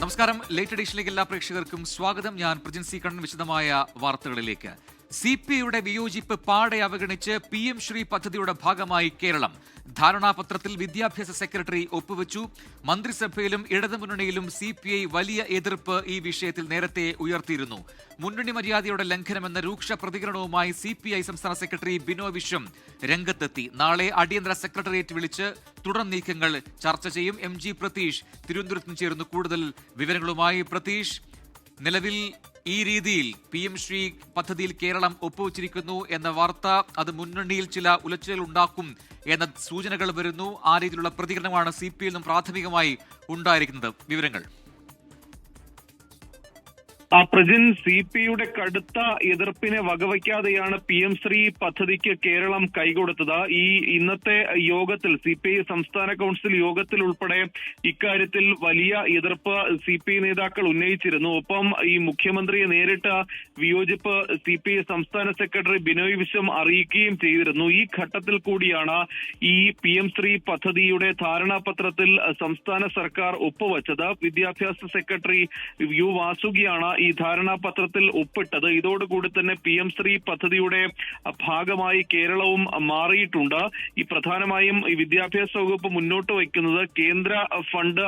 നമസ്കാരം. ലേറ്റ് എഡിഷനിലേക്ക് എല്ലാ പ്രേക്ഷകർക്കും സ്വാഗതം. ഞാൻ പ്രജിൻ സി കണ്ണൻ. വിശദമായ വാർത്തകളിലേക്ക്. CPIയുടെ വിയോജിപ്പ് പാടെ അവഗണിച്ച് PM ശ്രീ പദ്ധതിയുടെ ഭാഗമായി കേരളം. ധാരണാപത്രത്തിൽ വിദ്യാഭ്യാസ സെക്രട്ടറി ഒപ്പുവെച്ചു. മന്ത്രിസഭയിലും ഇടതുമുന്നണിയിലും CPI വലിയ എതിർപ്പ് ഈ വിഷയത്തിൽ നേരത്തെ ഉയർത്തിയിരുന്നു. മുന്നണി മര്യാദയുടെ ലംഘനമെന്ന രൂക്ഷ പ്രതികരണവുമായി CPI സംസ്ഥാന സെക്രട്ടറി ബിനോയ് വിശ്വം രംഗത്തെത്തി. നാളെ അടിയന്തര സെക്രട്ടേറിയറ്റ് വിളിച്ച് തുടർ നീക്കങ്ങൾ ചർച്ച ചെയ്യും. MG പ്രതീഷ് തിരുവനന്തപുരത്ത് നിന്ന് ചേരുന്നു കൂടുതൽ വിവരങ്ങളുമായി. പ്രതീഷ്, നിലവിൽ ഈ രീതിയിൽ PM ശ്രീ പദ്ധതിയിൽ കേരളം ഒപ്പുവച്ചിരിക്കുന്നു എന്ന വാർത്ത അത് മുന്നണിയിൽ ചില ഉലച്ചിലുകൾ ഉണ്ടാക്കും എന്ന സൂചനകൾ വരുന്നു. ആ രീതിയിലുള്ള പ്രതികരണമാണ് CPI നിന്നും പ്രാഥമികമായി ഉണ്ടായിരിക്കുന്നത്. വിവരങ്ങൾ. പ്രജിൻ, CPIയുടെ കടുത്ത എതിർപ്പിനെ വകവയ്ക്കാതെയാണ് PM ശ്രീ പദ്ധതിക്ക് കേരളം കൈകൊടുത്തത്. ഈ ഇന്നത്തെ യോഗത്തിൽ CPI സംസ്ഥാന കൗൺസിൽ യോഗത്തിൽ ഉൾപ്പെടെ ഇക്കാര്യത്തിൽ വലിയ എതിർപ്പ് CPI നേതാക്കൾ ഉന്നയിച്ചിരുന്നു. ഒപ്പം ഈ മുഖ്യമന്ത്രിയെ നേരിട്ട് വിയോജിപ്പ് CPI സംസ്ഥാന സെക്രട്ടറി ബിനോയ് വിശ്വം അറിയിക്കുകയും ചെയ്തിരുന്നു. ഈ ഘട്ടത്തിൽ കൂടിയാണ് ഈ PM ശ്രീ പദ്ധതിയുടെ ധാരണാപത്രത്തിൽ സംസ്ഥാന സർക്കാർ ഒപ്പുവച്ചത്. വിദ്യാഭ്യാസ സെക്രട്ടറി യു വാസുകിയാണ് ഈ ധാരണാപത്രത്തിൽ ഒപ്പിട്ടത്. ഇതോടുകൂടി തന്നെ PM ശ്രീ പദ്ധതിയുടെ ഭാഗമായി കേരളവും മാറിയിട്ടുണ്ട്. ഈ പ്രധാനമായും ഈ വിദ്യാഭ്യാസ വകുപ്പ് മുന്നോട്ട് വയ്ക്കുന്നത് കേന്ദ്ര ഫണ്ട്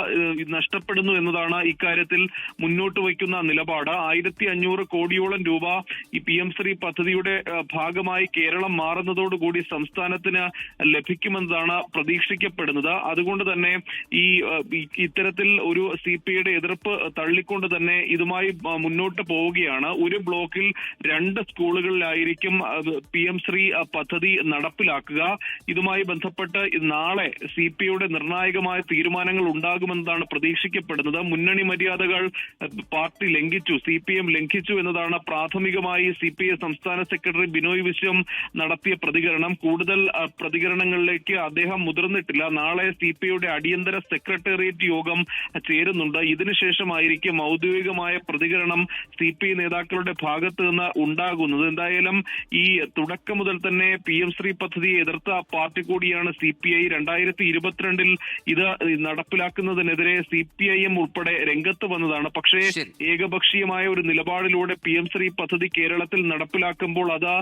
നഷ്ടപ്പെടുന്നു എന്നതാണ് ഇക്കാര്യത്തിൽ മുന്നോട്ട് വയ്ക്കുന്ന നിലപാട്. 1500 കോടിയോളം രൂപ ഈ PM ശ്രീ പദ്ധതിയുടെ ഭാഗമായി കേരളം മാറുന്നതോടുകൂടി സംസ്ഥാനത്തിന് ലഭിക്കുമെന്നതാണ് പ്രതീക്ഷിക്കപ്പെടുന്നത്. അതുകൊണ്ട് തന്നെ ഇത്തരത്തിൽ ഒരു CPIയുടെ എതിർപ്പ് തള്ളിക്കൊണ്ട് തന്നെ ഇതുമായി മുന്നോട്ട് പോവുകയാണ്. ഒരു ബ്ലോക്കിൽ 2 സ്കൂളുകളിലായിരിക്കും PM ശ്രീ പദ്ധതി നടപ്പിലാക്കുക. ഇതുമായി ബന്ധപ്പെട്ട് നാളെ CPIയുടെ നിർണായകമായ തീരുമാനങ്ങൾ ഉണ്ടാകുമെന്നതാണ് പ്രതീക്ഷിക്കപ്പെടുന്നത്. മുന്നണി മര്യാദകൾ പാർട്ടി ലംഘിച്ചു, CPM ലംഘിച്ചു എന്നതാണ് പ്രാഥമികമായി CPI സംസ്ഥാന സെക്രട്ടറി ബിനോയ് വിശ്വം നടത്തിയ പ്രതികരണം. കൂടുതൽ പ്രതികരണങ്ങളിലേക്ക് അദ്ദേഹം മുതിർന്നിട്ടില്ല. നാളെ CPIയുടെ അടിയന്തര സെക്രട്ടേറിയറ്റ് യോഗം ചേരുന്നുണ്ട്. ഇതിനുശേഷമായിരിക്കും ഔദ്യോഗികമായ പ്രതികരണം CPI നേതാക്കളുടെ ഭാഗത്ത് നിന്ന് ഉണ്ടാകുന്നത്. എന്തായാലും ഈ തുടക്കം മുതൽ തന്നെ PM ശ്രീ പദ്ധതിയെ എതിർത്ത പാർട്ടി കൂടിയാണ് CPI. 2022 ഇത് നടപ്പിലാക്കുന്നതിനെതിരെ CPIM ഉൾപ്പെടെ രംഗത്ത് വന്നതാണ്. പക്ഷേ ഏകപക്ഷീയമായ ഒരു നിലപാടിലൂടെ PM ശ്രീ പദ്ധതി കേരളത്തിൽ നടപ്പിലാക്കുമ്പോൾ അത്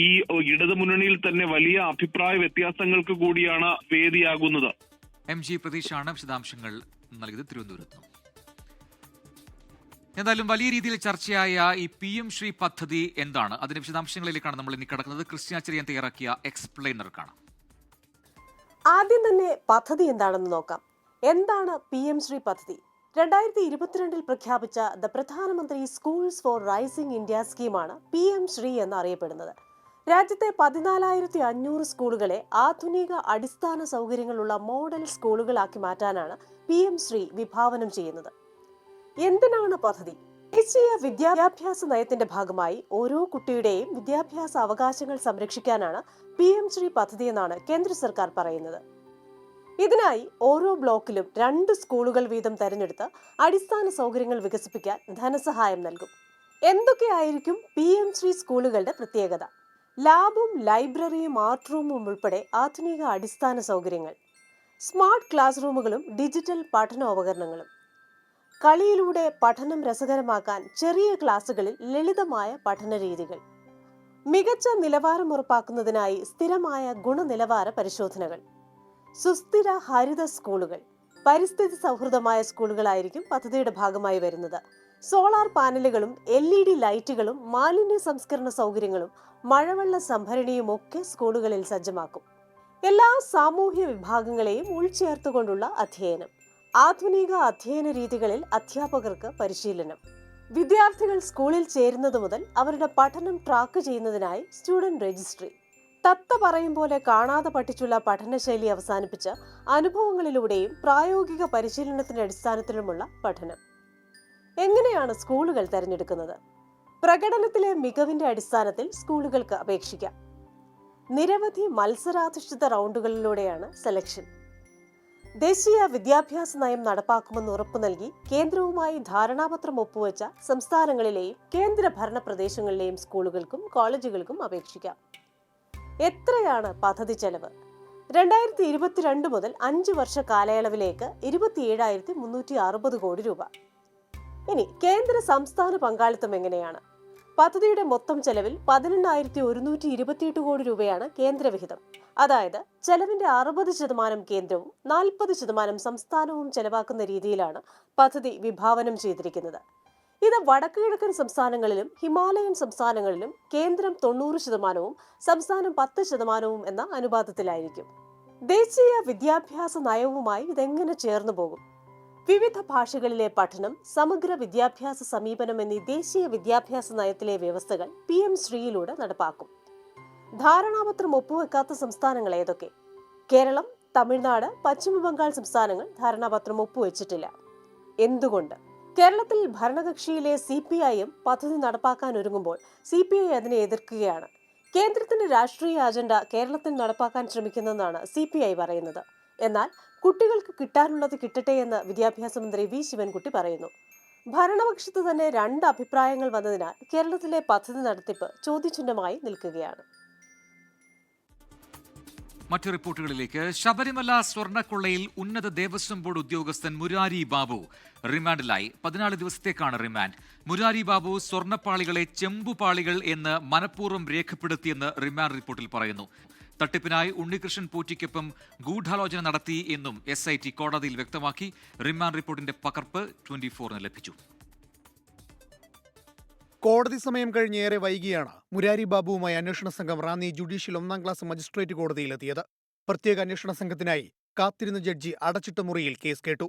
ഈ ഇടതുമുന്നണിയിൽ തന്നെ വലിയ അഭിപ്രായ വ്യത്യാസങ്ങൾക്ക് കൂടിയാണ് വേദിയാകുന്നത്. MG പ്രതീഷാണ് വിശദാംശങ്ങൾ നൽകിയത് തിരുവനന്തപുരത്ത്. എന്തായാലും വലിയ രീതിയിൽ ചർച്ചയായ ഈ PM ശ്രീ പദ്ധതി എന്താണ്, അതിന്റെ വിശദാംശങ്ങളിലേക്കാണ് നമ്മൾ ഇനി കടക്കുന്നത്. ക്രിസ്ത്യാചര്യൻ തയ്യാറാക്കിയ എക്സ്പ്ലെയിനർ കാണാം. ആദ്യം തന്നെ പദ്ധതി എന്താണെന്ന് നോക്കാം. എന്താണ് PM ശ്രീ പദ്ധതി? 2022 പ്രഖ്യാപിച്ച ദ പ്രധാനമന്ത്രി സ്കൂൾസ് ഫോർ റൈസിംഗ് ഇന്ത്യ സ്കീമാണ് PM ശ്രീ എന്നറിയപ്പെടുന്നത്. രാജ്യത്തെ 14,500 സ്കൂളുകളെ ആധുനിക അടിസ്ഥാന സൗകര്യങ്ങളുള്ള മോഡൽ സ്കൂളുകളാക്കി മാറ്റാനാണ് PM ശ്രീ വിഭാവനം ചെയ്യുന്നത്. എന്തിനാണ് പദ്ധതി? ദേശീയ വിദ്യാഭ്യാസ നയത്തിന്റെ ഭാഗമായി ഓരോ കുട്ടിയുടെയും വിദ്യാഭ്യാസ അവകാശങ്ങൾ സംരക്ഷിക്കാനാണ് PM ശ്രീ പദ്ധതി എന്നാണ് കേന്ദ്ര സർക്കാർ പറയുന്നത്. ഇതിനായി ഓരോ ബ്ലോക്കിലും 2 സ്കൂളുകൾ വീതം തെരഞ്ഞെടുത്ത് അടിസ്ഥാന സൗകര്യങ്ങൾ വികസിപ്പിക്കാൻ ധനസഹായം നൽകും. എന്തൊക്കെയായിരിക്കും PM ശ്രീ സ്കൂളുകളുടെ പ്രത്യേകത? ലാബും ലൈബ്രറിയും ആർട്ട് റൂമും ഉൾപ്പെടെ ആധുനിക അടിസ്ഥാന സൗകര്യങ്ങൾ, സ്മാർട്ട് ക്ലാസ് റൂമുകളും ഡിജിറ്റൽ പഠനോപകരണങ്ങളും, കളിയിലൂടെ പഠനം രസകരമാക്കാൻ ചെറിയ ക്ലാസുകളിൽ ലളിതമായ പഠന രീതികൾ, മികച്ച നിലവാരം ഉറപ്പാക്കുന്നതിനായി സ്ഥിരമായ ഗുണനിലവാര പരിശോധനകൾ, സുസ്ഥിര ഹരിത സ്കൂളുകൾ. പരിസ്ഥിതി സൗഹൃദമായ സ്കൂളുകളായിരിക്കും പദ്ധതിയുടെ ഭാഗമായി വരുന്നത്. സോളാർ പാനലുകളും LED ലൈറ്റുകളും മാലിന്യ സംസ്കരണ സൗകര്യങ്ങളും മഴവെള്ള സംഭരണിയും ഒക്കെ സ്കൂളുകളിൽ സജ്ജമാക്കും. എല്ലാ സാമൂഹ്യ വിഭാഗങ്ങളെയും ഉൾച്ചേർത്തുകൊണ്ടുള്ള അധ്യയനം, ആധുനിക അധ്യയന രീതികളിൽ അധ്യാപകർക്ക് പരിശീലനം, വിദ്യാർത്ഥികൾ സ്കൂളിൽ ചേരുന്നത് മുതൽ അവരുടെ പഠനം ട്രാക്ക് ചെയ്യുന്നതിനായി സ്റ്റുഡന്റ് രജിസ്ട്രി. തത്ത പറയും പോലെ കാണാതെ പഠിച്ചുള്ള പഠനശൈലി അവസാനിപ്പിച്ച് അനുഭവങ്ങളിലൂടെയും പ്രായോഗിക പരിശീലനത്തിന്റെ അടിസ്ഥാനത്തിലുമുള്ള പഠനം. എങ്ങനെയാണ് സ്കൂളുകൾ തെരഞ്ഞെടുക്കുന്നത്? പ്രകടനത്തിലെ മികവിന്റെ അടിസ്ഥാനത്തിൽ സ്കൂളുകൾക്ക് അപേക്ഷിക്കാം. നിരവധി മത്സരാധിഷ്ഠിത റൗണ്ടുകളിലൂടെയാണ് സെലക്ഷൻ. ദേശീയ വിദ്യാഭ്യാസ നയം നടപ്പാക്കുമെന്ന് ഉറപ്പു നൽകി കേന്ദ്രവുമായി ധാരണാപത്രം ഒപ്പുവെച്ച സംസ്ഥാനങ്ങളിലെയും കേന്ദ്ര ഭരണ പ്രദേശങ്ങളിലെയും സ്കൂളുകൾക്കും കോളേജുകൾക്കും അപേക്ഷിക്കാം. എത്രയാണ് പദ്ധതി ചെലവ്? 2022 മുതൽ 5 വർഷ കാലയളവിലേക്ക് 27,360 കോടി രൂപ. ഇനി കേന്ദ്ര സംസ്ഥാന പങ്കാളിത്തം എങ്ങനെയാണ്? പദ്ധതിയുടെ മൊത്തം ചെലവിൽ 18,128 കോടി രൂപയാണ് കേന്ദ്രവിഹിതം. അതായത് ചെലവിന്റെ 60% കേന്ദ്രവും 40% സംസ്ഥാനവും ചെലവാക്കുന്ന രീതിയിലാണ് പദ്ധതി വിഭാവനം ചെയ്തിരിക്കുന്നത്. ഇത് വടക്കു കിഴക്കൻ സംസ്ഥാനങ്ങളിലും ഹിമാലയൻ സംസ്ഥാനങ്ങളിലും കേന്ദ്രം 90%, സംസ്ഥാനം 10% എന്ന അനുപാതത്തിലായിരിക്കും. ദേശീയ വിദ്യാഭ്യാസ നയവുമായി ഇതെങ്ങനെ ചേർന്നു പോകും? വിവിധ ഭാഷകളിലെ പഠനം, സമഗ്ര വിദ്യാഭ്യാസ സമീപനം എന്നീ ദേശീയ വിദ്യാഭ്യാസ നയത്തിലെ വ്യവസ്ഥകൾ PM ശ്രീയിലൂടെ നടപ്പാക്കും. ധാരണാപത്രം ഒപ്പുവെക്കാത്ത സംസ്ഥാനങ്ങൾ ഏതൊക്കെ? കേരളം, തമിഴ്നാട്, പശ്ചിമ ബംഗാൾ സംസ്ഥാനങ്ങൾ ധാരണാപത്രം ഒപ്പുവെച്ചിട്ടില്ല. എന്തുകൊണ്ട്? കേരളത്തിൽ ഭരണകക്ഷിയിലെ CPIM പദ്ധതി നടപ്പാക്കാൻ ഒരുങ്ങുമ്പോൾ CPI അതിനെ എതിർക്കുകയാണ്. കേന്ദ്രത്തിന്റെ രാഷ്ട്രീയ അജണ്ട കേരളത്തിൽ നടപ്പാക്കാൻ ശ്രമിക്കുന്നതെന്നാണ് CPI പറയുന്നത്. എന്നാൽ കുട്ടികൾക്ക് കിട്ടാനുള്ളത് കിട്ടട്ടെ എന്ന് വിദ്യാഭ്യാസ മന്ത്രി V ശിവൻകുട്ടി പറയുന്നു. ഭരണപക്ഷത്ത് തന്നെ 2 അഭിപ്രായങ്ങൾ വന്നതിനാൽ കേരളത്തിലെ പദ്ധതി നടത്തിപ്പ് ചോദ്യചിഹ്നമായി നിൽക്കുകയാണ്. മറ്റു റിപ്പോർട്ടുകളിലേക്ക്. ശബരിമല സ്വർണ്ണക്കൊള്ളയിൽ ഉന്നത ദേവസ്വം ബോർഡ് ഉദ്യോഗസ്ഥൻ മുരാരി ബാബു റിമാൻഡിലായി. 14 ദിവസത്തേക്കാണ് റിമാൻഡ്. മുരാരി ബാബു സ്വർണ്ണപ്പാളികളെ ചെമ്പുപാളികൾ എന്ന് മനഃപൂർവ്വം രേഖപ്പെടുത്തിയെന്ന് റിമാൻഡ് റിപ്പോർട്ടിൽ പറയുന്നു. തട്ടിപ്പിനായി ഉണ്ണികൃഷ്ണൻ പോറ്റിക്കൊപ്പം ഗൂഢാലോചന നടത്തി എന്നും SIT കോടതിയിൽ വ്യക്തമാക്കി. റിമാൻഡ് റിപ്പോർട്ടിന്റെ പകർപ്പ് 24-ന് ലഭിച്ചു. കോടതി സമയം കഴിഞ്ഞ് ഏറെ വൈകിയാണ് മുരാരി ബാബുവുമായി അന്വേഷണ സംഘം റാന്നി ജുഡീഷ്യൽ 1ാം ക്ലാസ് മജിസ്ട്രേറ്റ് കോടതിയിലെത്തിയത്. പ്രത്യേക അന്വേഷണ സംഘത്തിനായി കാത്തിരുന്ന ജഡ്ജി അടച്ചിട്ട മുറിയിൽ കേസ് കേട്ടു.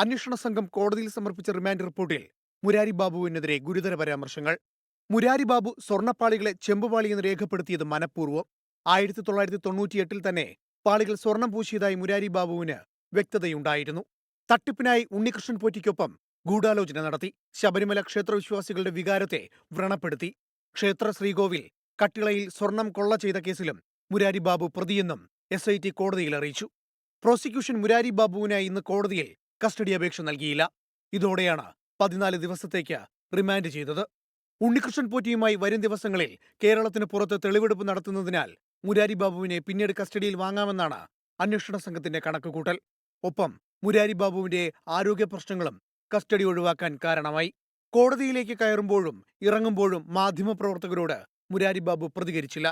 അന്വേഷണ സംഘം കോടതിയിൽ സമർപ്പിച്ച റിമാൻഡ് റിപ്പോർട്ടിൽ മുരാരി ബാബുവിനെതിരെ ഗുരുതര പരാമർശങ്ങൾ. മുരാരി ബാബു സ്വർണ്ണപ്പാളികളെ ചെമ്പുപാളിയെന്ന് രേഖപ്പെടുത്തിയത് മനഃപൂർവ്വം. 1998 തന്നെ പാളികൾ സ്വർണം പൂശിയതായി മുരാരി ബാബുവിന് വ്യക്തതയുണ്ടായിരുന്നു. തട്ടിപ്പിനായി ഉണ്ണികൃഷ്ണൻ പോറ്റിക്കൊപ്പം ഗൂഢാലോചന നടത്തി. ശബരിമല ക്ഷേത്രവിശ്വാസികളുടെ വികാരത്തെ വ്രണപ്പെടുത്തി. ക്ഷേത്ര ശ്രീകോവിൽ കട്ടിളയിൽ സ്വർണം കൊള്ള ചെയ്ത കേസിലും മുരാരി ബാബു പ്രതിയെന്നും SIT കോടതിയിൽ അറിയിച്ചു. പ്രോസിക്യൂഷൻ മുരാരി ബാബുവിനായി ഇന്ന് കോടതിയിൽ കസ്റ്റഡി അപേക്ഷ നൽകിയില്ല. ഇതോടെയാണ് 14 ദിവസത്തേക്ക് റിമാൻഡ് ചെയ്തത്. ഉണ്ണികൃഷ്ണൻ പോറ്റിയുമായി വരും ദിവസങ്ങളിൽ കേരളത്തിന് പുറത്ത് തെളിവെടുപ്പ് നടത്തുന്നതിനാൽ മുരാരി ബാബുവിനെ പിന്നീട് കസ്റ്റഡിയിൽ വാങ്ങാമെന്നാണ് അന്വേഷണ സംഘത്തിന്റെ കണക്കുകൂട്ടൽ. ഒപ്പം മുരാരി ബാബുവിന്റെ ആരോഗ്യ പ്രശ്നങ്ങളും കസ്റ്റഡി ഒഴിവാക്കാൻ കാരണമായി. കോടതിയിലേക്ക് കയറുമ്പോഴും ഇറങ്ങുമ്പോഴും മാധ്യമപ്രവർത്തകരോട് മുരാരി ബാബു പ്രതികരിച്ചില്ല.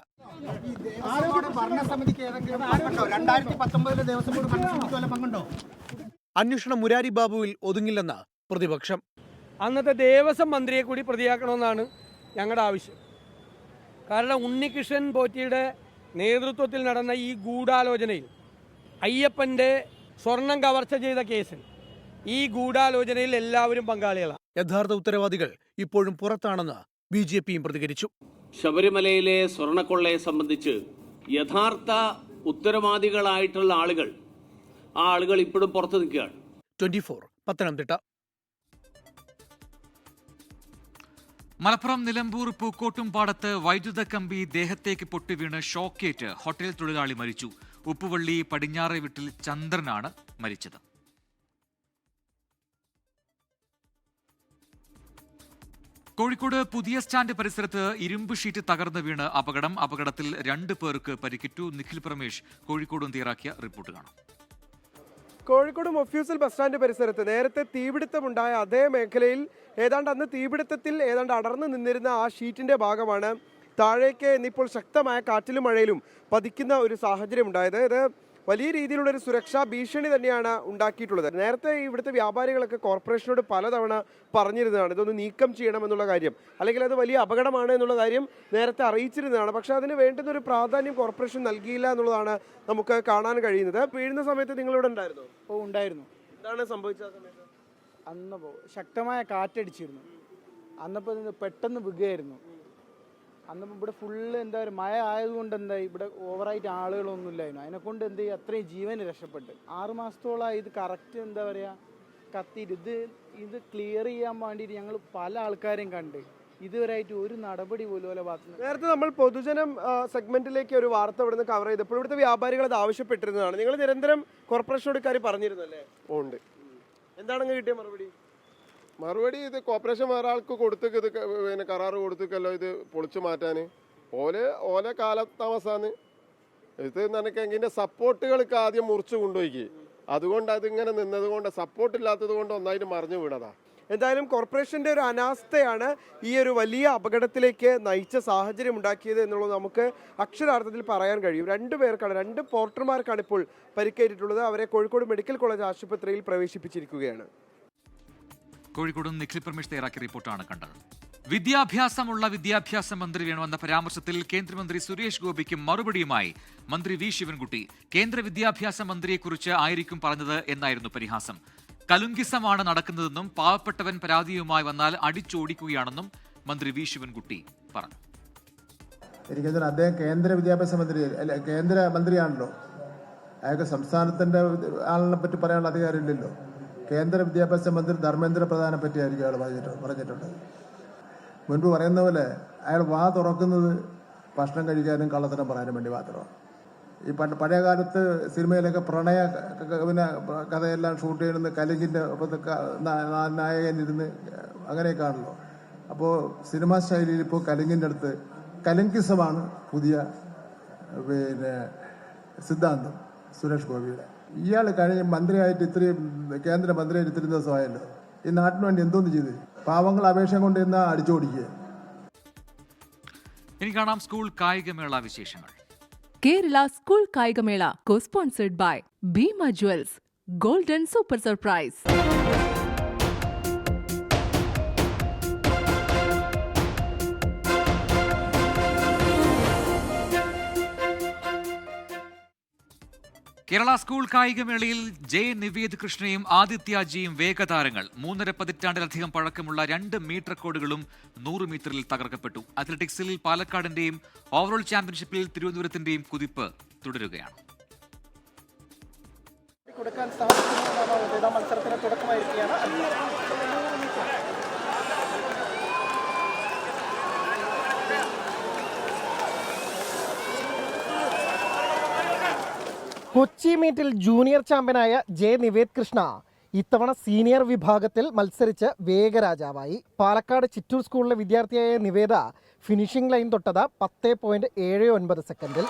അന്വേഷണം മുരാരി ബാബുവിൽ ഒതുങ്ങില്ലെന്ന് പ്രതിപക്ഷം. അന്നത്തെ ദേവസ്വം മന്ത്രിയെ കൂടി പ്രതിയാക്കണമെന്നാണ് ഞങ്ങളുടെ ആവശ്യം. കാരണം ഉണ്ണികൃഷ്ണൻ പോറ്റിയുടെ നേതൃത്വത്തിൽ നടന്ന ഈ ഗൂഢാലോചനയിൽ, അയ്യപ്പൻ്റെ സ്വർണം കവർച്ച ചെയ്ത കേസിൽ ഈ ഗൂഢാലോചനയിൽ എല്ലാവരും പങ്കാളികളാണ്. യഥാർത്ഥ ഉത്തരവാദികൾ ഇപ്പോഴും പുറത്താണെന്ന് BJPയും പ്രതികരിച്ചു. ശബരിമലയിലെ സ്വർണ്ണക്കൊള്ളയെ സംബന്ധിച്ച് യഥാർത്ഥ ഉത്തരവാദികളായിട്ടുള്ള ആളുകൾ, ആ ആളുകൾ ഇപ്പോഴും പുറത്തു നിൽക്കുകയാണ്. 24 പത്തനംതിട്ട. മലപ്പുറം നിലമ്പൂർ പൂക്കോട്ടുംപാടത്ത് വൈദ്യുത കമ്പി ദേഹത്തേക്ക് പൊട്ടിവീണ് ഷോക്കേറ്റ് ഹോട്ടൽ തൊഴിലാളി മരിച്ചു. ഉപ്പുവള്ളി പടിഞ്ഞാറെ വീട്ടിൽ ചന്ദ്രനാണ് മരിച്ചത്. കോഴിക്കോട് പുതിയ സ്റ്റാൻഡ് പരിസരത്ത് ഇരുമ്പ് ഷീറ്റ് തകർന്നു വീണ് അപകടത്തിൽ 2 പേർക്ക് പരിക്കേറ്റു. നിഖിൽ പ്രമേഷ് കോഴിക്കോട് തയ്യാറാക്കിയ റിപ്പോർട്ട് കാണാം. കോഴിക്കോട് മൊഫ്യൂസൽ ബസ് സ്റ്റാൻഡ് പരിസരത്ത് നേരത്തെ തീപിടുത്തമുണ്ടായ അതേ മേഖലയിൽ അന്ന് തീപിടുത്തത്തിൽ അടർന്നു നിന്നിരുന്ന ആ ഷീറ്റിന്റെ ഭാഗമാണ് താഴേക്ക് ഇന്നിപ്പോൾ ശക്തമായ കാറ്റിലും മഴയിലും പതിക്കുന്ന ഒരു സാഹചര്യം ഉണ്ടായത്. ഇത് വലിയ രീതിയിലുള്ളൊരു സുരക്ഷാ ഭീഷണി തന്നെയാണ് ഉണ്ടാക്കിയിട്ടുള്ളത്. നേരത്തെ ഇവിടുത്തെ വ്യാപാരികളൊക്കെ കോർപ്പറേഷനോട് പലതവണ പറഞ്ഞിരുന്നതാണ് ഇതൊന്ന് നീക്കം ചെയ്യണമെന്നുള്ള കാര്യം, അല്ലെങ്കിൽ അത് വലിയ അപകടമാണ് എന്നുള്ള കാര്യം നേരത്തെ അറിയിച്ചിരുന്നതാണ്. പക്ഷേ അതിന് വേണ്ടുന്നൊരു പ്രാധാന്യം കോർപ്പറേഷൻ നൽകിയില്ല എന്നുള്ളതാണ് നമുക്ക് കാണാൻ കഴിയുന്നത്. വീഴുന്ന സമയത്ത് നിങ്ങളിവിടെ ഉണ്ടായിരുന്നോ? ഉണ്ടായിരുന്നു. എന്താണ് സംഭവിച്ച സമയത്ത്? അന്നപ്പോൾ ശക്തമായ കാറ്റടിച്ചിരുന്നു. അന്നപ്പോൾ പെട്ടെന്ന് വീഴുകയായിരുന്നു. അന്നപ്പോൾ ഇവിടെ ഫുള്ള് മഴ ആയതുകൊണ്ട് ഇവിടെ ഓവറായിട്ട് ആളുകളൊന്നും ഇല്ലായിരുന്നു. അതിനെക്കൊണ്ട് അത്രയും ജീവന് രക്ഷപ്പെട്ട് 6 മാസത്തോളമായി ഇത് കറക്റ്റ് കത്തിയിട്ട് ഇത് ക്ലിയർ ചെയ്യാൻ വേണ്ടിയിട്ട് ഞങ്ങൾ പല ആൾക്കാരെയും കണ്ട് ഇതുവരെയായിട്ട് ഒരു നടപടി പോലും പോലെ ഭാഗത്ത്. നേരത്തെ നമ്മൾ പൊതുജനം സെഗ്മെന്റിലേക്ക് ഒരു വാർത്ത ഇവിടുന്ന് കവർ ചെയ്തപ്പോൾ ഇവിടുത്തെ വ്യാപാരികൾ അത് ആവശ്യപ്പെട്ടിരുന്നതാണ്. നിങ്ങൾ നിരന്തരം കോർപ്പറേഷനോട് കാര്യം പറഞ്ഞിരുന്നല്ലേ? ഉണ്ട്. എന്താണ് കിട്ടിയ മറുപടി? ഇത് കോർപ്പറേഷൻ വേറെ ആൾക്ക് കൊടുത്തേക്ക്, ഇത് പിന്നെ കരാറ് കൊടുത്തേക്കല്ലോ ഇത് പൊളിച്ചു മാറ്റാൻ. ഓലെ കാലതാമസാന്ന് ഇത്. നിനക്ക് എങ്ങനെ സപ്പോർട്ടുകൾക്ക് ആദ്യം മുറിച്ചു കൊണ്ടുപോയിക്ക്, അതുകൊണ്ട് അതിങ്ങനെ നിന്നത് കൊണ്ട്, സപ്പോർട്ട് ഇല്ലാത്തത് കൊണ്ട് ഒന്നായിട്ട് മറിഞ്ഞു വീണതാ. എന്തായാലും കോർപ്പറേഷൻ്റെ ഒരു അനാസ്ഥയാണ് ഈ ഒരു വലിയ അപകടത്തിലേക്ക് നയിച്ച സാഹചര്യം ഉണ്ടാക്കിയത് എന്നുള്ളത് നമുക്ക് അക്ഷരാർത്ഥത്തിൽ പറയാൻ കഴിയും. 2 പേർക്കാണ്, 2 പോർട്ടർമാർക്കാണ് ഇപ്പോൾ പരിക്കേറ്റിട്ടുള്ളത്. അവരെ കോഴിക്കോട് മെഡിക്കൽ കോളേജ് ആശുപത്രിയിൽ പ്രവേശിപ്പിച്ചിരിക്കുകയാണ്. കോഴിക്കോട് നിഖിൽ പരമേഷ് തയ്യാറാക്കിയ റിപ്പോർട്ടാണ് കണ്ടത്. വിദ്യാഭ്യാസമുള്ള വിദ്യാഭ്യാസ മന്ത്രി വേണമെന്ന പരാമർശത്തിൽ കേന്ദ്രമന്ത്രി സുരേഷ് ഗോപിക്ക് മറുപടിയുമായി മന്ത്രി വി ശിവൻകുട്ടി. കേന്ദ്ര വിദ്യാഭ്യാസ മന്ത്രിയെക്കുറിച്ച് ആയിരിക്കും പറഞ്ഞത് എന്നായിരുന്നു പരിഹാസം. കലുങ്കിസമാണ് നടക്കുന്നതെന്നും പാവപ്പെട്ടവൻ പരാതിയുമായി വന്നാൽ അടിച്ചോടിക്കുകയാണെന്നും മന്ത്രി വി ശിവൻകുട്ടി പറഞ്ഞു. എനിക്ക് അദ്ദേഹം കേന്ദ്ര വിദ്യാഭ്യാസ മന്ത്രി അല്ല, കേന്ദ്ര മന്ത്രിയാണല്ലോ. അയാൾക്ക് സംസ്ഥാനത്തിന്റെ ആളിനെ പറ്റി പറയാനുള്ള അധികാരമില്ലല്ലോ. കേന്ദ്ര വിദ്യാഭ്യാസ മന്ത്രി ധർമ്മേന്ദ്ര പ്രധാനെ പറ്റിയായിരിക്കും അയാൾ പറഞ്ഞിട്ടുണ്ട്. മുൻപ് പറയുന്ന പോലെ അയാൾ വാ തുറക്കുന്നത് ഭക്ഷണം കഴിക്കാനും കള്ളത്തരം പറയാനും വേണ്ടി മാത്രമാണ്. ഈ പഴയ കാലത്ത് സിനിമയിലൊക്കെ പ്രണയ കഥയെല്ലാം ഷൂട്ട് ചെയ്യുന്നത് കലിങ്കിൻ്റെ നായകൻ ഇരുന്ന് അങ്ങനെയൊക്കെയാണല്ലോ. അപ്പോൾ സിനിമാ ശൈലിയിൽ ഇപ്പോൾ കലിങ്കിൻ്റെ അടുത്ത് കലിങ്കിസമാണ് പുതിയ സിദ്ധാന്തം സുരേഷ് ഗോപിയുടെ. ഇയാൾ കഴിഞ്ഞ മന്ത്രിയായിട്ട് ഇത്രയും കേന്ദ്ര മന്ത്രിയായിട്ട് ഇത്രയും ദിവസമായല്ലോ. ഈ നാട്ടിന് വേണ്ടി എന്തോന്ന് ചെയ്ത് പാവങ്ങൾ അപേക്ഷ കൊണ്ടിരുന്ന അടിച്ചോടിക്കുക. ഇനി കാണാം സ്കൂൾ കായികമേള വിശേഷങ്ങൾ. കേരള സ്കൂൾ കായികമേള co-sponsored by Bima Jewels, Golden Super Surprise. Kerala school കായികമേളയിൽ ജെ നിവേദ് കൃഷ്ണയും ആദിത്യാജിയും വേഗതാരങ്ങൾ. 3.5 പതിറ്റാണ്ടിലധികം പഴക്കമുള്ള 2 മീറ്റർ റെക്കോർഡുകളും 100 മീറ്ററിൽ തകർക്കപ്പെട്ടു. അത്ലറ്റിക്സിൽ പാലക്കാടിന്റെയും ഓവറോൾ ചാമ്പ്യൻഷിപ്പിൽ തിരുവനന്തപുരത്തിന്റെയും കുതിപ്പ് തുടരുകയാണ്. മത്സരത്തിന് തുടക്കമായിരിക്കുകയാണ്. കൊച്ചി മീറ്റിൽ ജൂനിയർ ചാമ്പ്യനായ ജെ നിവേദ് കൃഷ്ണ ഇത്തവണ സീനിയർ വിഭാഗത്തിൽ മത്സരിച്ച് വേഗരാജാവായി. പാലക്കാട് ചിറ്റൂർ സ്കൂളിലെ വിദ്യാർത്ഥിയായ നിവേദ ഫിനിഷിംഗ് ലൈൻ തൊട്ടത് 10.79 സെക്കൻഡിൽ.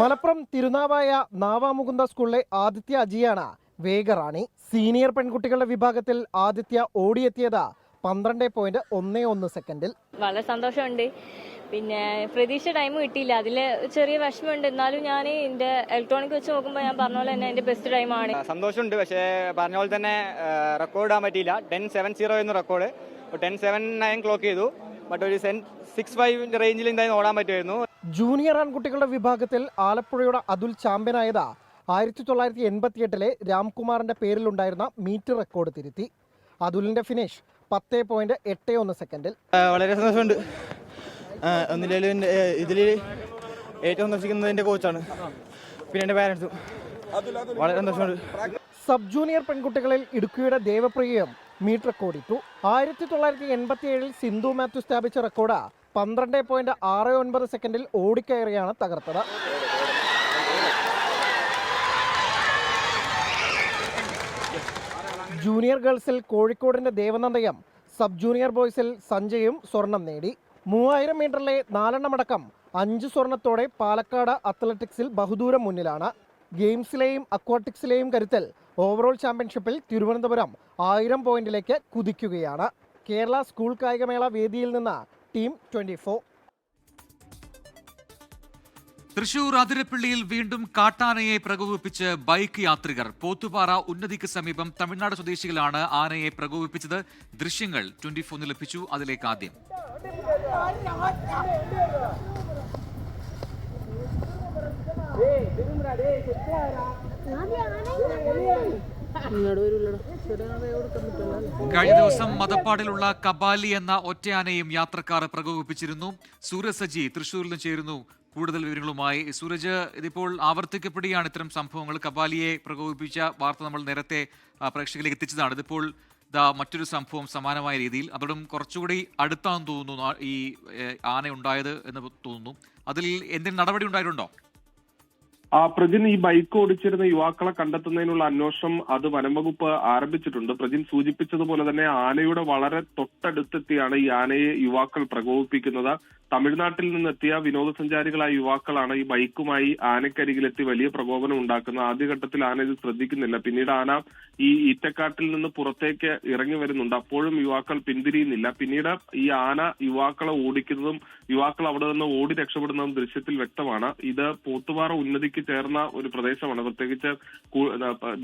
മലപ്പുറം തിരുനാവായ നാവാമുകുന്ദ സ്കൂളിലെ ആദിത്യ അജിയാണ് വേഗറാണി. സീനിയർ പെൺകുട്ടികളുടെ വിഭാഗത്തിൽ ആദിത്യ ഓടിയെത്തിയത് 12.11 സെക്കൻഡിൽ. വളരെ സന്തോഷമുണ്ട്. പിന്നെ പ്രതീക്ഷ ടൈം കിട്ടിയില്ല, അതിൽ ചെറിയ വിഷമമുണ്ട്. എന്നാലും ഞാൻ എൻ്റെ ഇലക്ട്രോണിക് വെച്ച് നോക്കുമ്പോൾ ഞാൻ പറഞ്ഞ പോലെ തന്നെ എൻ്റെ ബെസ്റ്റ് ടൈമാണ്. സന്തോഷമുണ്ട്. പക്ഷേ പറഞ്ഞ പോലെ തന്നെ റെക്കോർഡ് ഇടാൻ പറ്റിയില്ല. 10.70 എന്ന റെക്കോർഡ് 10.79 ക്ലോക്ക് ചെയ്തു. ബട്ട് ഒരു 6.5 റേഞ്ചിൽ എന്തായാലും ഓടാൻ പറ്റുമായിരുന്നു. ജൂനിയർ ആൺകുട്ടികളുടെ വിഭാഗത്തിൽ ആലപ്പുഴയുടെ അതുൽ ചാമ്പ്യനായത് 1988 രാംകുമാറിന്റെ പേരിലുണ്ടായിരുന്ന മീറ്റർ റെക്കോർഡ് തിരുത്തി. അതുലിന്റെ ഫിനിഷ് 10.81 സെക്കൻഡിൽ. വളരെ സന്തോഷമുണ്ട്. ഒന്നിലും ഇതിൽ ഏറ്റവും സന്തോഷിക്കുന്നത് എൻ്റെ കോച്ചാണ്, പിന്നെ എൻ്റെ പാരൻസും. വളരെ സന്തോഷമുണ്ട്. സബ് ജൂനിയർ പെൺകുട്ടികളിൽ ഇടുക്കിയുടെ ദേവപ്രിയയും മീറ്റർ റെക്കോർഡ് ഇട്ടു. 1987 സിന്ധു മാത്യു സ്ഥാപിച്ച റെക്കോർഡ് 12.69 സെക്കൻഡിൽ ഓടിക്കയറിയാണ് തകർത്തത്. ജൂനിയർ ഗേൾസിൽ കോഴിക്കോടിന്റെ ദേവനന്ദയും സബ് ജൂനിയർ ബോയ്സിൽ സഞ്ജയും സ്വർണം നേടി. 3000 മീറ്ററിലെ 4 എണ്ണമടക്കം 5 സ്വർണത്തോടെ പാലക്കാട് അത്ലറ്റിക്സിൽ ബഹുദൂരം മുന്നിലാണ്. ഗെയിംസിലെയും അക്വാട്ടിക്സിലെയും കരുത്തിൽ ഓവറോൾ ചാമ്പ്യൻഷിപ്പിൽ തിരുവനന്തപുരം 1000 പോയിന്റിലേക്ക് കുതിക്കുകയാണ്. കേരള സ്കൂൾ കായികമേള വേദിയിൽ നിന്ന് ടീം 24. തൃശൂർ അതിരപ്പള്ളിയിൽ വീണ്ടും കാട്ടാനയെ പ്രകോപിപ്പിച്ച് ബൈക്ക് യാത്രികർ. പോത്തുപാറ ഉന്നതിക്ക് സമീപം തമിഴ്നാട് സ്വദേശികളാണ് ആനയെ പ്രകോപിപ്പിച്ചത്. ദൃശ്യങ്ങൾ 24 ലഭിച്ചു. അതിലേക്ക് ആദ്യം. കഴിഞ്ഞ ദിവസം മതപ്പാടിലുള്ള കബാലി എന്ന ഒറ്റയാനയും യാത്രക്കാർ പ്രകോപിപ്പിച്ചിരുന്നു. സൂരജ് സജി തൃശൂരിൽ നിന്ന് ചേരുന്നു കൂടുതൽ വിവരങ്ങളുമായി. സൂരജ്, ഇതിപ്പോൾ ആവർത്തിക്കപ്പെടുകയാണ് ഇത്തരം സംഭവങ്ങൾ. കബാലിയെ പ്രകോപിപ്പിച്ച വാർത്ത നമ്മൾ നേരത്തെ പ്രേക്ഷകരിലേക്ക് എത്തിച്ചതാണ്. ഇതിപ്പോൾ മറ്റൊരു സംഭവം സമാനമായ രീതിയിൽ, അതോടും കുറച്ചുകൂടി അടുത്താണെന്ന് തോന്നുന്നു ഈ ആന ഉണ്ടായത് എന്ന് തോന്നുന്നു. അതിൽ എന്തെങ്കിലും നടപടി ഉണ്ടായിട്ടുണ്ടോ? പ്രജിൻ, ഈ ബൈക്ക് ഓടിച്ചിരുന്ന യുവാക്കളെ കണ്ടെത്തുന്നതിനുള്ള അന്വേഷണം അത് വനംവകുപ്പ് ആരംഭിച്ചിട്ടുണ്ട്. പ്രജിൻ സൂചിപ്പിച്ചതുപോലെ തന്നെ ആനയുടെ വളരെ തൊട്ടടുത്തെത്തിയാണ് ഈ ആനയെ യുവാക്കൾ പ്രകോപിപ്പിക്കുന്നത്. തമിഴ്നാട്ടിൽ നിന്നെത്തിയ വിനോദസഞ്ചാരികളായ യുവാക്കളാണ് ഈ ബൈക്കുമായി ആനക്കരികിലെത്തി വലിയ പ്രകോപനം ഉണ്ടാക്കുന്നത്. ആദ്യഘട്ടത്തിൽ ആന ഇത് ശ്രദ്ധിക്കുന്നില്ല. പിന്നീട് ആന ഈ ഈറ്റക്കാട്ടിൽ നിന്ന് പുറത്തേക്ക് ഇറങ്ങി വരുന്നുണ്ട്. അപ്പോഴും യുവാക്കൾ പിന്തിരിയുന്നില്ല. പിന്നീട് ഈ ആന യുവാക്കളെ ഓടിക്കുന്നതും യുവാക്കൾ അവിടെ നിന്ന് ഓടി രക്ഷപ്പെടുന്നതും ദൃശ്യത്തിൽ വ്യക്തമാണ്. ഇത് പോത്തുപാറ ഉന്നതിക്ക് ചേർന്ന ഒരു പ്രദേശമാണ്. പ്രത്യേകിച്ച്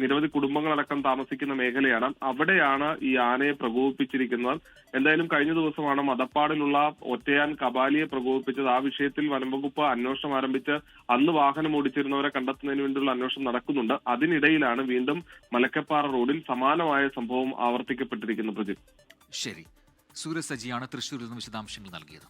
നിരവധി കുടുംബങ്ങളടക്കം താമസിക്കുന്ന മേഖലയാണ്. അവിടെയാണ് ഈ ആനയെ പ്രകോപിപ്പിച്ചിരിക്കുന്നത്. എന്തായാലും കഴിഞ്ഞ ദിവസമാണ് മദപ്പാടിലുള്ള ഒറ്റയാൻ കബാലിയെ പ്രകോപിപ്പിച്ചത്. ആ വിഷയത്തിൽ വനംവകുപ്പ് അന്വേഷണം ആരംഭിച്ച് അന്ന് വാഹനം ഓടിച്ചിരുന്നവരെ കണ്ടെത്തുന്നതിന് വേണ്ടിയുള്ള അന്വേഷണം നടക്കുന്നുണ്ട്. അതിനിടയിലാണ് വീണ്ടും മലക്കപ്പാറ റോഡിൽ സമാനമായ സംഭവം ആവർത്തിക്കപ്പെട്ടിരിക്കുന്നത്. പ്രജിത്ത്, ശരി. സൂരജ് സജിയാണ് തൃശ്ശൂരിൽ നിന്ന് വിശദാംശങ്ങൾ നൽകിയത്.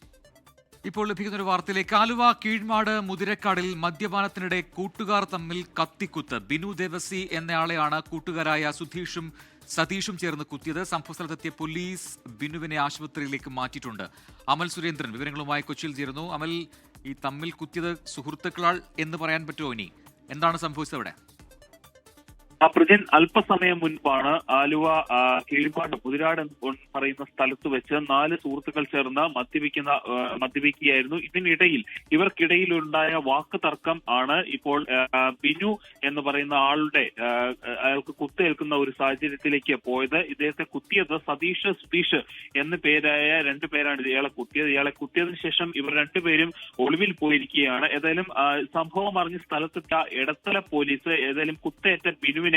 ഇപ്പോൾ ലഭിക്കുന്ന ഒരു വാർത്തയിലേക്ക്. ആലുവ കീഴ്മാട് മുതിരക്കാടിൽ മദ്യപാനത്തിനിടെ കൂട്ടുകാർ തമ്മിൽ കത്തിക്കുത്ത്. ബിനു ദേവസി എന്നയാളെയാണ് കൂട്ടുകാരായ സുധീഷും സതീഷും ചേർന്ന് കുത്തിയത്. സംഭവസ്ഥലത്തെത്തിയ പോലീസ് ബിനുവിനെ ആശുപത്രിയിലേക്ക് മാറ്റിയിട്ടുണ്ട്. അമൽ സുരേന്ദ്രൻ വിവരങ്ങളുമായി കൊച്ചിയിൽ ചേരുന്നു. അമൽ, ഈ തമ്മിൽ കുത്തിയത് സുഹൃത്തുക്കളാൽ എന്ന് പറയാൻ പറ്റുമോ? ഇനി എന്താണ് സംഭവിച്ചത് അവിടെ? പ്രജിൻ, അല്പസമയം മുൻപാണ് ആലുവ കീഴ്പാട് മുതിരാട് പറയുന്ന സ്ഥലത്ത് വെച്ച് 4 സുഹൃത്തുക്കൾ ചേർന്ന് മദ്യപിക്കുകയായിരുന്നു. ഇതിനിടയിൽ ഇവർക്കിടയിലുണ്ടായ വാക്ക് തർക്കം ആണ് ഇപ്പോൾ ബിനു എന്ന് പറയുന്ന അയാൾക്ക് കുത്തേൽക്കുന്ന ഒരു സാഹചര്യത്തിലേക്ക് പോയത്. ഇദ്ദേഹത്തെ കുത്തിയത് സതീഷ്, സുധീഷ് എന്ന പേരായ 2 പേരാണ് ഇയാളെ കുത്തിയതിനു ശേഷം ഇവർ 2 പേരും ഒളിവിൽ പോയിരിക്കുകയാണ്. ഏതായാലും സംഭവം അറിഞ്ഞ സ്ഥലത്തെത്ത എടത്തല പോലീസ് ഏതായാലും കുത്തേറ്റ ബിനുവിനെ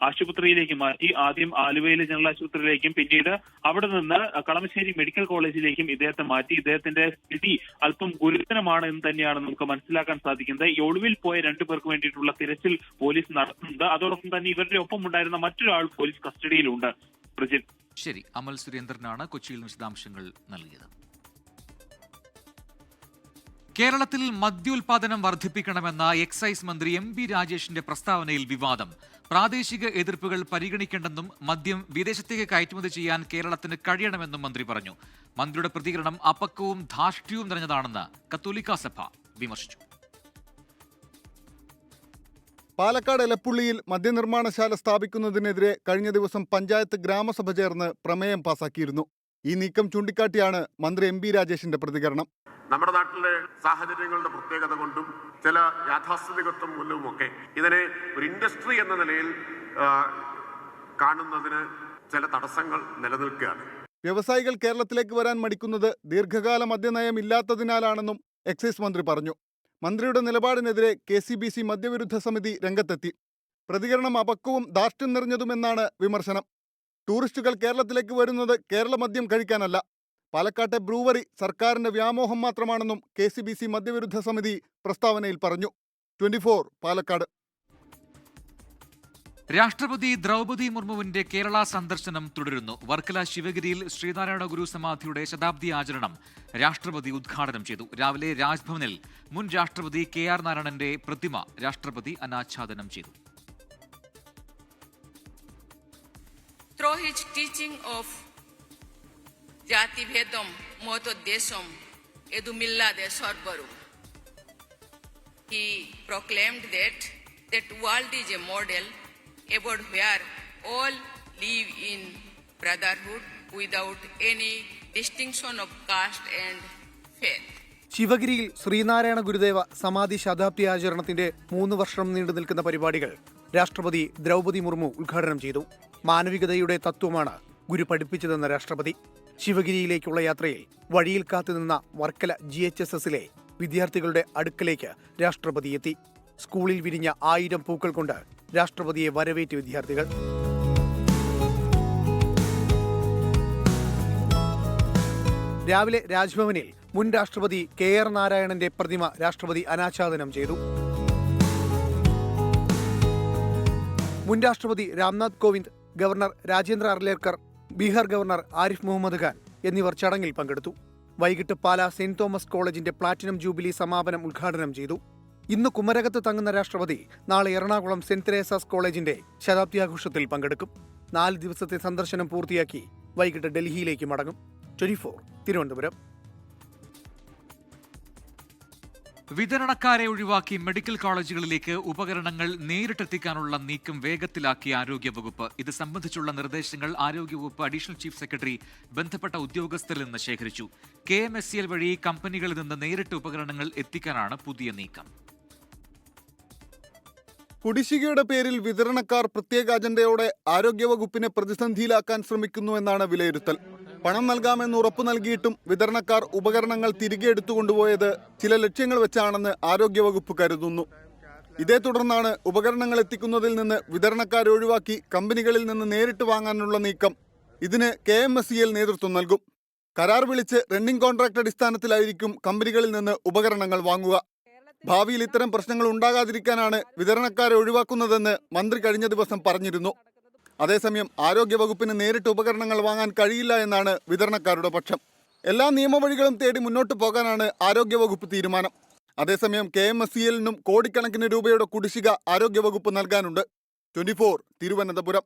ആശുപത്രിയിലേക്ക് മാറ്റി. ആദ്യം ആലുവയിലെ ജനറൽ ആശുപത്രിയിലേക്കും പിന്നീട് അവിടെ നിന്ന് കളമശ്ശേരി മെഡിക്കൽ കോളേജിലേക്കും ഇദ്ദേഹത്തെ മാറ്റി. ഇദ്ദേഹത്തിന്റെ സ്ഥിതി അല്പം ഗുരുതരമാണ് എന്ന് തന്നെയാണ് നമുക്ക് മനസ്സിലാക്കാൻ സാധിക്കുന്നത്. ഈ ഒളിവിൽ പോയ 2 പേർക്ക് വേണ്ടിയിട്ടുള്ള തിരച്ചിൽ പോലീസ് നടത്തുന്നുണ്ട്. അതോടൊപ്പം തന്നെ ഇവരുടെ ഒപ്പം ഉണ്ടായിരുന്ന മറ്റൊരാൾ പോലീസ് കസ്റ്റഡിയിലുണ്ട്. പ്രജിത്ത്, ശരി. അമൽ സുരേന്ദ്രനാണ് കൊച്ചിയിൽ വിശദാംശങ്ങൾ നൽകിയത്. കേരളത്തിൽ മദ്യോൽപാദനം വർദ്ധിപ്പിക്കണമെന്ന എക്സൈസ് മന്ത്രി MB രാജേഷിന്റെ പ്രസ്താവനയിൽ വിവാദം. പ്രാദേശിക എതിർപ്പുകൾ പരിഗണിക്കേണ്ടെന്നും മദ്യം വിദേശത്തേക്ക് കയറ്റുമതി ചെയ്യാൻ കേരളത്തിന് കഴിയണമെന്നും മന്ത്രി പറഞ്ഞു. മന്ത്രിയുടെ പ്രതികരണം അപക്വവും ധാർഷ്ട്യവും നിറഞ്ഞതാണെന്ന് കത്തോലിക്കാ സഭ വിമർശിച്ചു. പാലക്കാട് എലപ്പുള്ളിയിൽ മദ്യനിർമ്മാണശാല സ്ഥാപിക്കുന്നതിനെതിരെ കഴിഞ്ഞ ദിവസം പഞ്ചായത്ത് ഗ്രാമസഭ ചേർന്ന് പ്രമേയം പാസാക്കിയിരുന്നു. ഈ നീക്കം ചൂണ്ടിക്കാട്ടിയാണ് മന്ത്രി MB രാജേഷിന്റെ പ്രതികരണം. നമ്മുടെ നാട്ടിലെ സാഹചര്യങ്ങളുടെ പ്രത്യേകത കൊണ്ടും ചില യാഥാസ്ഥിതികത്വം മൂലവുമൊക്കെ ഇതിനെ ഒരു ഇൻഡസ്ട്രി എന്ന നിലയിൽ കാണുന്നതിന് ചില തടസ്സങ്ങൾ നിലനിൽക്കുകയാണ്. വ്യവസായികൾ കേരളത്തിലേക്ക് വരാൻ മടിക്കുന്നത് ദീർഘകാല മദ്യനയം ഇല്ലാത്തതിനാലാണെന്നും എക്സൈസ് മന്ത്രി പറഞ്ഞു. മന്ത്രിയുടെ നിലപാടിനെതിരെ KCBC മദ്യവിരുദ്ധ സമിതി രംഗത്തെത്തി. പ്രതികരണം അപക്വവും ധാർഷ്ട്യം നിറഞ്ഞതുമെന്നാണ് വിമർശനം. ടൂറിസ്റ്റുകൾ കേരളത്തിലേക്ക് വരുന്നത് കേരള മദ്യം കഴിക്കാനല്ല. പാലക്കാട്ടെ ബ്രൂവറി സർക്കാരിന്റെ വ്യാമോഹം മാത്രമാണെന്നും KCBC മദ്യവിരുദ്ധ സമിതി പ്രസ്താവനയിൽ പറഞ്ഞു. 24 പാലക്കാട്. രാഷ്ട്രപതി ദ്രൗപദി മുർമുവിന്റെ കേരള സന്ദർശനം തുടരുന്നു. വർക്കല ശിവഗിരിയിൽ ശ്രീനാരായണ ഗുരു സമാധിയുടെ ശതാബ്ദി ആചരണം രാഷ്ട്രപതി ഉദ്ഘാടനം ചെയ്തു. രാവിലെ രാജ്ഭവനിൽ മുൻ രാഷ്ട്രപതി KR നാരായണന്റെ പ്രതിമ രാഷ്ട്രപതി അനാച്ഛാദനം ചെയ്തു. Through his teaching of Jati Bhedam Moto Desham Edumilla de Sorbaru, he proclaimed that world is a model about where all live in brotherhood without any distinction of caste and faith. ശിവഗിരിയിൽ ശ്രീനാരായണ ഗുരുദേവ സമാധി ശതാബ്ദി ആചരണത്തിന്റെ 3 വർഷം നീണ്ടു നിൽക്കുന്ന പരിപാടികൾ രാഷ്ട്രപതി ദ്രൗപദി മുർമു ഉദ്ഘാടനം ചെയ്തു. മാനവികതയുടെ തത്വമാണ് ഗുരു പഠിപ്പിച്ചതെന്ന രാഷ്ട്രപതി ശിവഗിരിയിലേക്കുള്ള യാത്രയിൽ വഴിയിൽ കാത്തുനിന്ന വർക്കല GHSSലെ വിദ്യാർത്ഥികളുടെ അടുക്കലേക്ക് രാഷ്ട്രപതി എത്തി. സ്കൂളിൽ വിരിഞ്ഞ 1000 പൂക്കൾ കൊണ്ട് രാഷ്ട്രപതിയെ വരവേറ്റ് വിദ്യാർത്ഥികൾ. രാവിലെ രാജ്ഭവനിൽ മുൻ രാഷ്ട്രപതി KR നാരായണന്റെ പ്രതിമ രാഷ്ട്രപതി അനാച്ഛാദനം ചെയ്തു. മുൻ രാഷ്ട്രപതി രാംനാഥ് കോവിന്ദ്, ഗവർണർ രാജേന്ദ്ര അർലേക്കർ, ബീഹാർ ഗവർണർ ആരിഫ് മുഹമ്മദ് ഖാൻ എന്നിവർ ചടങ്ങിൽ പങ്കെടുത്തു. വൈകിട്ട് പാലാ സെന്റ് തോമസ് കോളേജിന്റെ പ്ലാറ്റിനം ജൂബിലി സമാപനം ഉദ്ഘാടനം ചെയ്തു. ഇന്ന് കുമരകത്ത് തങ്ങുന്ന രാഷ്ട്രപതി നാളെ എറണാകുളം സെന്റ് തെരേസാസ് കോളേജിന്റെ ശതാബ്ദി ആഘോഷത്തിൽ പങ്കെടുക്കും. 4 ദിവസത്തെ സന്ദർശനം പൂർത്തിയാക്കി വൈകിട്ട് ഡൽഹിയിലേക്ക് മടങ്ങും. 24 തിരുവനന്തപുരം. വിതരണക്കാരെ ഒഴിവാക്കി മെഡിക്കൽ കോളേജുകളിലേക്ക് ഉപകരണങ്ങൾ നേരിട്ടെത്തിക്കാനുള്ള നീക്കം വേഗത്തിലാക്കി ആരോഗ്യവകുപ്പ്. ഇത് സംബന്ധിച്ചുള്ള നിർദ്ദേശങ്ങൾ ആരോഗ്യവകുപ്പ് അഡീഷണൽ ചീഫ് സെക്രട്ടറി ബന്ധപ്പെട്ട ഉദ്യോഗസ്ഥരിൽ നിന്ന് ശേഖരിച്ചു. KMSCL വഴി കമ്പനികളിൽ നിന്ന് നേരിട്ട് ഉപകരണങ്ങൾ എത്തിക്കാനാണ് പുതിയ നീക്കം. കുടിശ്ശികയുടെ പേരിൽ വിതരണക്കാർ പ്രത്യേക അജണ്ടയോടെ ആരോഗ്യവകുപ്പിനെ പ്രതിസന്ധിയിലാക്കാൻ ശ്രമിക്കുന്നുവെന്നാണ് വിലയിരുത്തൽ. പണം നൽകാമെന്ന് ഉറപ്പു നൽകിയിട്ടും വിതരണക്കാർ ഉപകരണങ്ങൾ തിരികെ എടുത്തുകൊണ്ടുപോയത് ചില ലക്ഷ്യങ്ങൾ വെച്ചാണെന്ന് ആരോഗ്യവകുപ്പ് കരുതുന്നു. ഇതേ തുടർന്നാണ് ഉപകരണങ്ങൾ എത്തിക്കുന്നതിൽ നിന്ന് വിതരണക്കാരെ ഒഴിവാക്കി കമ്പനികളിൽ നിന്ന് നേരിട്ട് വാങ്ങാനുള്ള നീക്കം. ഇതിന് KMSCL നേതൃത്വം നൽകും. കരാർ വിളിച്ച് റണ്ണിംഗ് കോൺട്രാക്ട് അടിസ്ഥാനത്തിലായിരിക്കും കമ്പനികളിൽ നിന്ന് ഉപകരണങ്ങൾ വാങ്ങുക. ഭാവിയിൽ ഇത്തരം പ്രശ്നങ്ങൾ ഉണ്ടാകാതിരിക്കാനാണ് വിതരണക്കാരെ ഒഴിവാക്കുന്നതെന്ന് മന്ത്രി കഴിഞ്ഞ ദിവസം പറഞ്ഞിരുന്നു. അതേസമയം ആരോഗ്യവകുപ്പിന് നേരിട്ട് ഉപകരണങ്ങൾ വാങ്ങാൻ കഴിയില്ല എന്നാണ് വിതരണക്കാരുടെ പക്ഷം. എല്ലാ നിയമവഴികളും തേടി മുന്നോട്ട് പോകാനാണ് ആരോഗ്യവകുപ്പ് തീരുമാനം. അതേസമയം KMSCL-നും കോടിക്കണക്കിന് രൂപയുടെ കുടിശ്ശിക ആരോഗ്യവകുപ്പ് നൽകാനുണ്ട്. 24 തിരുവനന്തപുരം.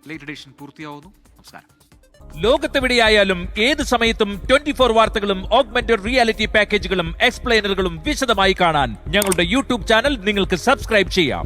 ലേറ്റ് എഡിഷൻ പൂർത്തിയാവുന്നു. നമസ്കാരം. ലോകത്തെവിടെയായാലും ഏത് സമയത്തും 24 വാർത്തകളും ഓഗ്മെന്റഡ് റിയാലിറ്റി പാക്കേജുകളും എക്സ്പ്ലെയിനറുകളും വിശദമായി കാണാൻ ഞങ്ങളുടെ യൂട്യൂബ് ചാനൽ നിങ്ങൾക്ക് സബ്സ്ക്രൈബ് ചെയ്യാം.